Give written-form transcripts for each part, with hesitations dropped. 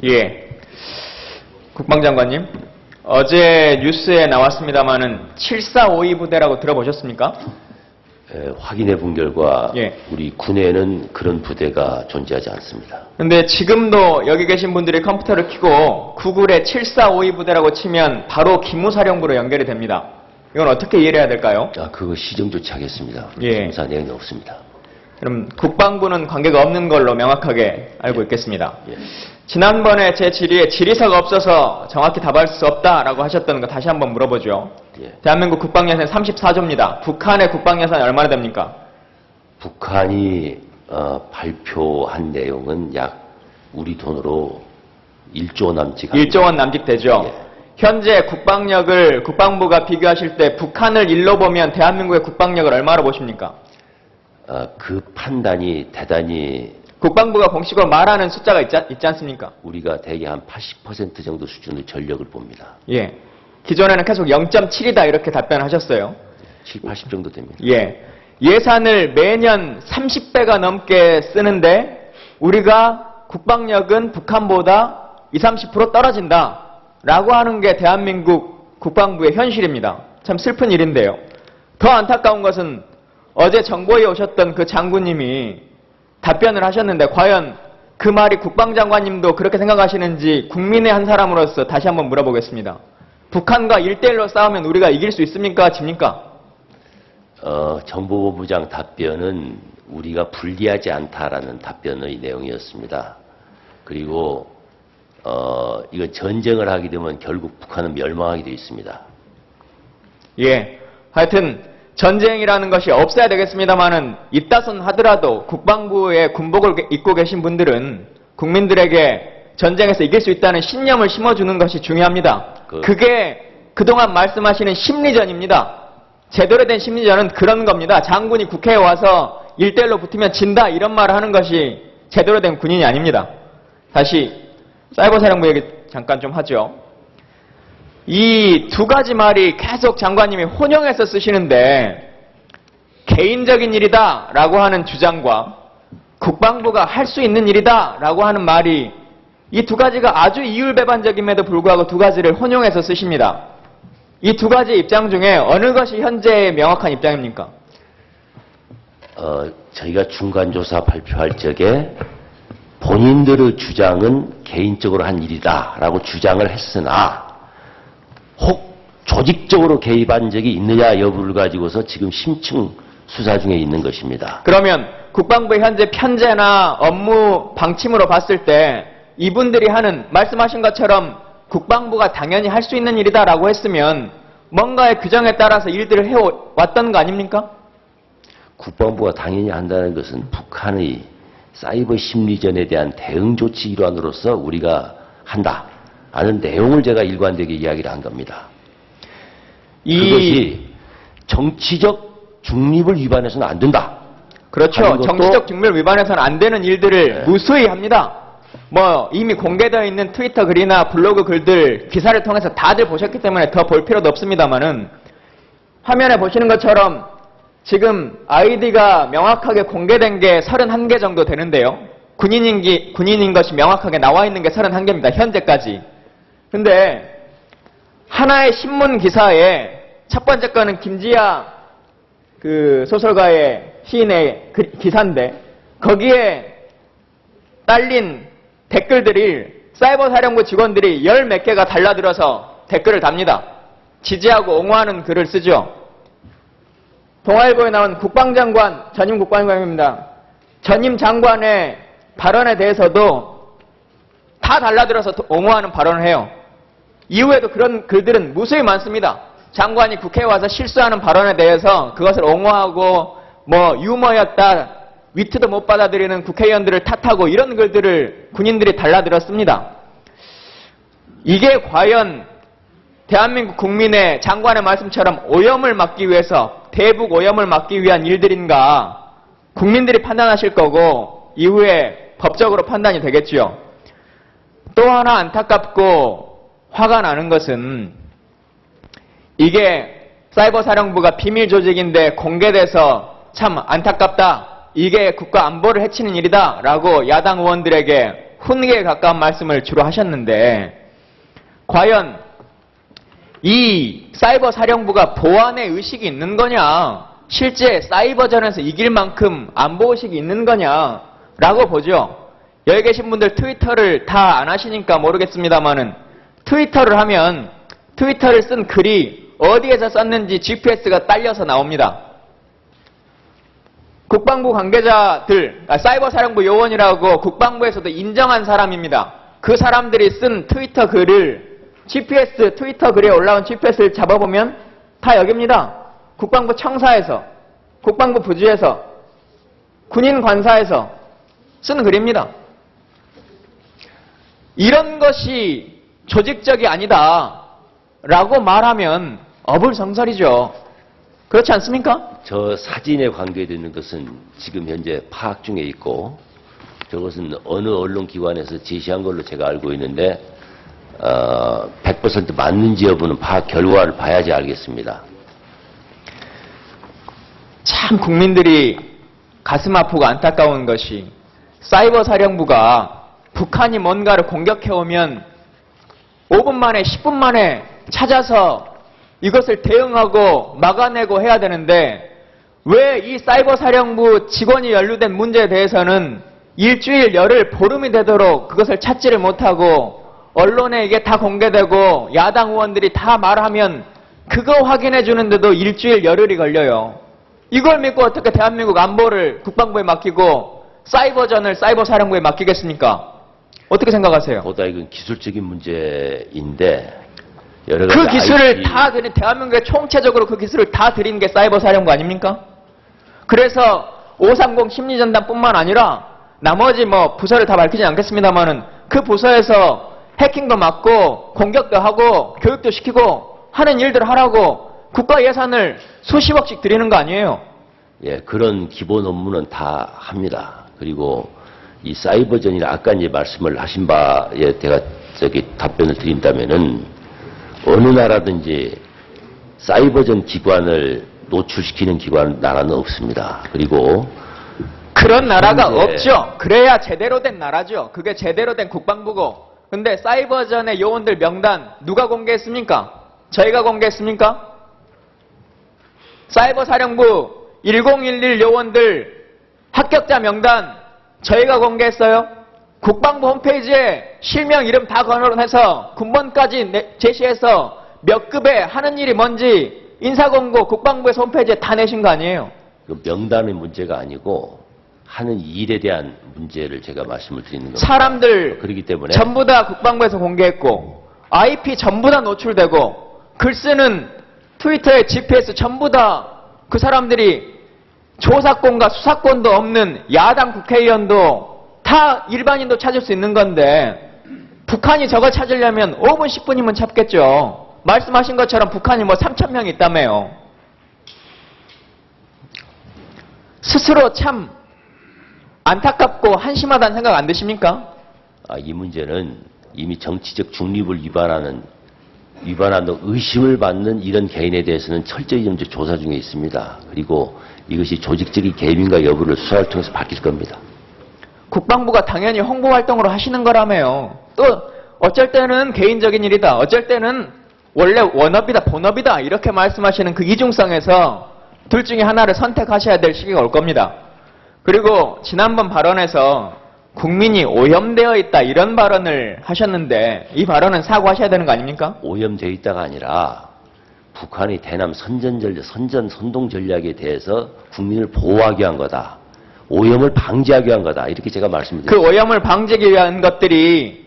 예. 국방장관님, 어제 뉴스에 나왔습니다마는 7452 부대라고 들어보셨습니까? 확인해 본 결과 예. 우리 군에는 그런 부대가 존재하지 않습니다. 근데 지금도 여기 계신 분들이 컴퓨터를 켜고 구글에 7452 부대라고 치면 바로 기무사령부로 연결이 됩니다. 이건 어떻게 이해를 해야 될까요? 그거 시정 조치하겠습니다. 예. 조사 내용이 없습니다. 그럼 국방부는 관계가 없는 걸로 명확하게 알고 있겠습니다. 예. 지난번에 제 질의에 질의서가 없어서 정확히 답할 수 없다라고 하셨던 거 다시 한번 물어보죠. 예. 대한민국 국방예산 34조입니다. 북한의 국방예산이 얼마나 됩니까? 북한이 발표한 내용은 약 우리 돈으로 1조 원 남짓. 1조 원 남짓 되죠. 예. 현재 국방력을 국방부가 비교하실 때 북한을 일로 보면 대한민국의 국방력을 얼마로 보십니까? 그 판단이 대단히 국방부가 공식으로 말하는 숫자가 있지 않습니까? 우리가 대개 한 80% 정도 수준의 전력을 봅니다. 예. 기존에는 계속 0.7이다 이렇게 답변하셨어요. 7, 80 정도 됩니다. 예. 예산을 매년 30배가 넘게 쓰는데 우리가 국방력은 북한보다 20, 30% 떨어진다 라고 하는 게 대한민국 국방부의 현실입니다. 참 슬픈 일인데요. 더 안타까운 것은 어제 정보에 오셨던 그 장군님이 답변을 하셨는데 과연 그 말이 국방장관님도 그렇게 생각하시는지 국민의 한 사람으로서 다시 한번 물어보겠습니다. 북한과 1대1로 싸우면 우리가 이길 수 있습니까? 집니까? 정보본부장 답변은 우리가 불리하지 않다라는 답변의 내용이었습니다. 그리고 이거 전쟁을 하게 되면 결국 북한은 멸망하게 되어 있습니다. 예. 하여튼 전쟁이라는 것이 없어야 되겠습니다만은 있다손 하더라도 국방부의 군복을 입고 계신 분들은 국민들에게 전쟁에서 이길 수 있다는 신념을 심어주는 것이 중요합니다. 그게 그동안 말씀하시는 심리전입니다. 제대로 된 심리전은 그런 겁니다. 장군이 국회에 와서 1대1로 붙으면 진다 이런 말을 하는 것이 제대로 된 군인이 아닙니다. 다시 사이버사령부 얘기 잠깐 좀 하죠. 이 두 가지 말이 계속 장관님이 혼용해서 쓰시는데 개인적인 일이다 라고 하는 주장과 국방부가 할 수 있는 일이다 라고 하는 말이 이 두 가지가 아주 이율배반적임에도 불구하고 두 가지를 혼용해서 쓰십니다. 이 두 가지 입장 중에 어느 것이 현재의 명확한 입장입니까? 저희가 중간조사 발표할 적에 본인들의 주장은 개인적으로 한 일이다라고 주장을 했으나 혹 조직적으로 개입한 적이 있느냐 여부를 가지고서 지금 심층 수사 중에 있는 것입니다. 그러면 국방부의 현재 편제나 업무 방침으로 봤을 때 이분들이 하는 말씀하신 것처럼 국방부가 당연히 할 수 있는 일이다라고 했으면 뭔가의 규정에 따라서 일들을 해왔던 거 아닙니까? 국방부가 당연히 한다는 것은 북한의 사이버 심리전에 대한 대응 조치 일환으로서 우리가 한다. 하는 내용을 제가 일관되게 이야기를 한 겁니다. 그것이 정치적 중립을 위반해서는 안 된다. 그렇죠. 정치적 중립을 위반해서는 안 되는 일들을 네. 무수히 합니다. 뭐 이미 공개되어 있는 트위터 글이나 블로그 글들 기사를 통해서 다들 보셨기 때문에 더 볼 필요도 없습니다만은 화면에 보시는 것처럼 지금 아이디가 명확하게 공개된 게 31개 정도 되는데요. 군인인 것이 명확하게 나와 있는 게 31개입니다. 현재까지. 근데 하나의 신문 기사에 첫 번째 거는 김지아 그 소설가의 시인의 기사인데 거기에 딸린 댓글들이 사이버 사령부 직원들이 열 몇 개가 달라들어서 댓글을 답니다. 지지하고 옹호하는 글을 쓰죠. 동아일보에 나온 국방장관, 전임 국방장관입니다. 전임 장관의 발언에 대해서도 다 달라들어서 옹호하는 발언을 해요. 이후에도 그런 글들은 무수히 많습니다. 장관이 국회에 와서 실수하는 발언에 대해서 그것을 옹호하고 뭐 유머였다, 위트도 못 받아들이는 국회의원들을 탓하고 이런 글들을 군인들이 달라들었습니다. 이게 과연 대한민국 국민의 장관의 말씀처럼 오염을 막기 위해서 대북 오염을 막기 위한 일들인가 국민들이 판단하실 거고 이후에 법적으로 판단이 되겠지요. 또 하나 안타깝고 화가 나는 것은 이게 사이버 사령부가 비밀 조직인데 공개돼서 참 안타깝다. 이게 국가 안보를 해치는 일이다 라고 야당 의원들에게 훈계에 가까운 말씀을 주로 하셨는데 과연 이 사이버 사령부가 보안의 의식이 있는 거냐, 실제 사이버전에서 이길 만큼 안보의식이 있는 거냐라고 보죠. 여기 계신 분들 트위터를 다 안 하시니까 모르겠습니다만은 트위터를 하면 트위터를 쓴 글이 어디에서 썼는지 GPS가 딸려서 나옵니다. 국방부 관계자들, 사이버 사령부 요원이라고 국방부에서도 인정한 사람입니다. 그 사람들이 쓴 트위터 글을 GPS, 트위터 글에 올라온 GPS를 잡아보면 다 여기입니다. 국방부 청사에서, 국방부 부지에서, 군인 관사에서 쓴 글입니다. 이런 것이 조직적이 아니다 라고 말하면 어불성설이죠. 그렇지 않습니까? 저 사진에 관계되는 것은 지금 현재 파악 중에 있고 저것은 어느 언론기관에서 제시한 걸로 제가 알고 있는데 100% 맞는지 여부는 파악 결과를 봐야지 알겠습니다. 참 국민들이 가슴 아프고 안타까운 것이 사이버 사령부가 북한이 뭔가를 공격해오면 5분 만에 10분 만에 찾아서 이것을 대응하고 막아내고 해야 되는데 왜 이 사이버 사령부 직원이 연루된 문제에 대해서는 일주일, 열흘, 보름이 되도록 그것을 찾지를 못하고 언론에 이게 다 공개되고 야당 의원들이 다 말하면 그거 확인해 주는데도 일주일, 열흘이 걸려요. 이걸 믿고 어떻게 대한민국 안보를 국방부에 맡기고 사이버전을 사이버 사령부에 맡기겠습니까? 어떻게 생각하세요? 보다 이건 기술적인 문제인데 여러 가지 그 기술을 다 드린, 대한민국에 총체적으로 그 기술을 다 드린 게 사이버 사령부 아닙니까? 그래서 530 심리전단뿐만 아니라 나머지 뭐 부서를 다 밝히지 않겠습니다만은 그 부서에서 해킹도 막고 공격도 하고 교육도 시키고 하는 일들을 하라고 국가 예산을 수십억씩 드리는 거 아니에요? 예, 그런 기본 업무는 다 합니다. 그리고 이 사이버전이나 아까 이제 말씀을 하신 바에 제가 답변을 드린다면은 어느 나라든지 사이버전 기관을 노출시키는 나라는 없습니다. 그리고 그런 나라가 없죠. 그래야 제대로 된 나라죠. 그게 제대로 된 국방부고. 근데 사이버전의 요원들 명단 누가 공개했습니까? 저희가 공개했습니까? 사이버 사령부 1011 요원들 합격자 명단 저희가 공개했어요. 국방부 홈페이지에 실명 이름 다 거론해서 군번까지 제시해서 몇 급에 하는 일이 뭔지 인사공고 국방부에서 홈페이지에 다 내신 거 아니에요? 그 명단의 문제가 아니고 하는 일에 대한 문제를 제가 말씀을 드리는 겁니다. 사람들 그렇기 때문에 전부 다 국방부에서 공개했고 IP 전부 다 노출되고 글 쓰는 트위터에 GPS 전부 다 그 사람들이 조사권과 수사권도 없는 야당 국회의원도 다 일반인도 찾을 수 있는 건데 북한이 저걸 찾으려면 5분 10분이면 찾겠죠. 말씀하신 것처럼 북한이 뭐 3,000명이 있다며요. 스스로 참 안타깝고 한심하다는 생각 안 드십니까? 이 문제는 이미 정치적 중립을 위반하는 의심을 받는 이런 개인에 대해서는 철저히 현재 조사 중에 있습니다. 그리고 이것이 조직적인 개입인가 여부를 수사를 통해서 밝힐 겁니다. 국방부가 당연히 홍보 활동으로 하시는 거라며요. 또 어쩔 때는 개인적인 일이다. 어쩔 때는 원래 원업이다, 본업이다 이렇게 말씀하시는 그 이중성에서 둘 중에 하나를 선택하셔야 될 시기가 올 겁니다. 그리고 지난번 발언에서 국민이 오염되어 있다 이런 발언을 하셨는데 이 발언은 사과하셔야 되는 거 아닙니까? 오염되어 있다가 아니라 북한이 대남 선동 전략에 대해서 국민을 보호하기 위한 거다. 오염을 방지하기 위한 거다. 이렇게 제가 말씀드립니다. 그 오염을 방지하기 위한 것들이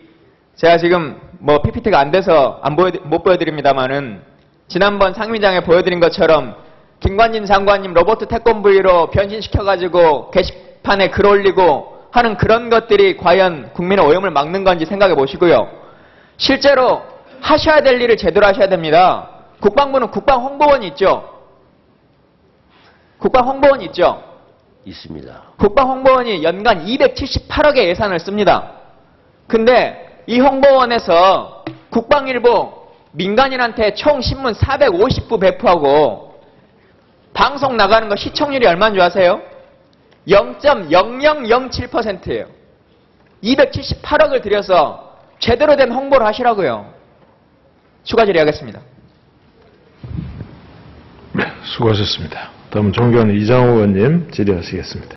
제가 지금 뭐 PPT가 안 돼서 못 보여드립니다만은 지난번 상임위장에 보여드린 것처럼 김관진 장관님 로버트 태권브이로 변신시켜가지고 게시판에 글 올리고 하는 그런 것들이 과연 국민의 오염을 막는 건지 생각해 보시고요. 실제로 하셔야 될 일을 제대로 하셔야 됩니다. 국방부는 국방홍보원이 있죠. 국방홍보원이 있죠. 있습니다. 국방홍보원이 연간 278억의 예산을 씁니다. 근데 이 홍보원에서 국방일보 민간인한테 총 신문 450부 배포하고 방송 나가는 거 시청률이 얼마인 줄 아세요? 0.0007%예요. 278억을 들여서 제대로 된 홍보를 하시라고요. 추가 질의하겠습니다. 네, 수고하셨습니다. 다음은 존경하는 이장호 의원님 질의하시겠습니다.